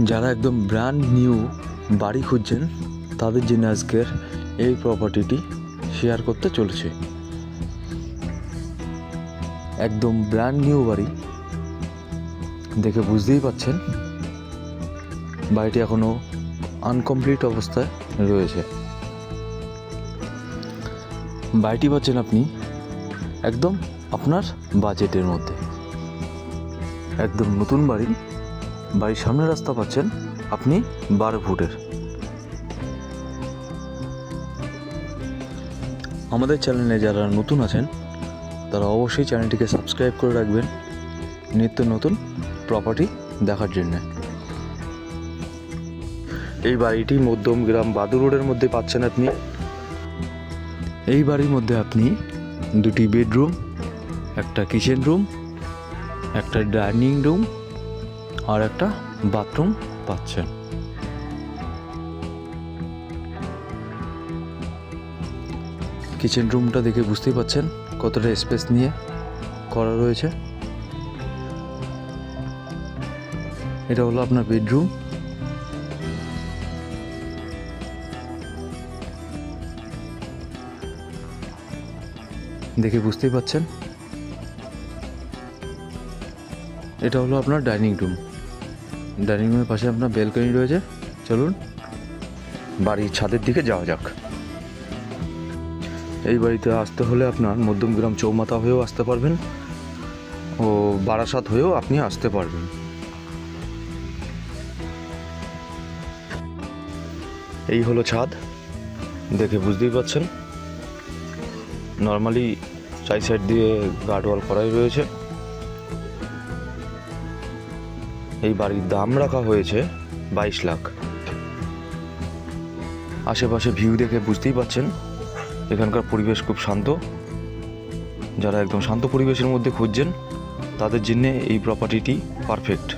যারা একদম brand new বাড়ি খুঁজছেন তাদের জন্য আজকের এই প্রপার্টিটি শেয়ার করতে চলেছে। একদম ব্র্যান্ড নিউ বাড়ি, দেখে বুঝতেই পাচ্ছেন বাড়িটি এখনো আনকমপ্লিট অবস্থায় রয়েছে। বাড়িটি পাচ্ছেন আপনি একদম আপনার বাজেটের মধ্যে। একদম নতুন বাড়ি, বাড়ির সামনে রাস্তা পাচ্ছেন আপনি 12 ফুটের। আমাদের চ্যানেলে যারা নতুন আছেন তারা অবশ্যই চ্যানেলটিকে সাবস্ক্রাইব করে রাখবেন নিত্য নতুন প্রপার্টি দেখার জন্য। এই বাড়িটি মধ্যমগ্রাম বাদুর রোডের মধ্যে পাচ্ছেন আপনি। এই বাড়ির মধ্যে আপনি 2টি বেডরুম, একটা কিচেন রুম, একটা ডাইনিং রুম আর একটা বাথরুম পাচ্ছেন। কিচেন রুমটা দেখে বুঝতেই পাচ্ছেন কতটা স্পেস নিয়ে করা রয়েছে। এটা হলো আপনার বেডরুম। দেখে বুঝতেই পাচ্ছেন এটা হলো আপনার ডাইনিং রুম। ডাইনিং রুমের পাশে আপনার ব্যালকনি রয়েছে। চলুন বাড়ির ছাদের দিকে যাওয়া যাক। এই বাড়িতে আসতে হলে আপনার মধ্যমগ্রাম চৌমাথা হয়েও আসতে পারবেন ও বারাসাত হয়েও আপনি আসতে পারবেন। এই হলো ছাদ, দেখে বুঝতেই পাচ্ছেন নর্মালি 4 সাইড দিয়ে গার্ডওয়াল করাই রয়েছে। এই বাড়ির দাম রাখা হয়েছে 22 লাখ। আশেপাশে ভিউ দেখে বুঝতেই পাচ্ছেন এখানকার পরিবেশ খুব শান্ত। যারা একদম শান্ত পরিবেশের মধ্যে খুঁজছেন তাদের জন্য এই প্রপার্টিটি পারফেক্ট।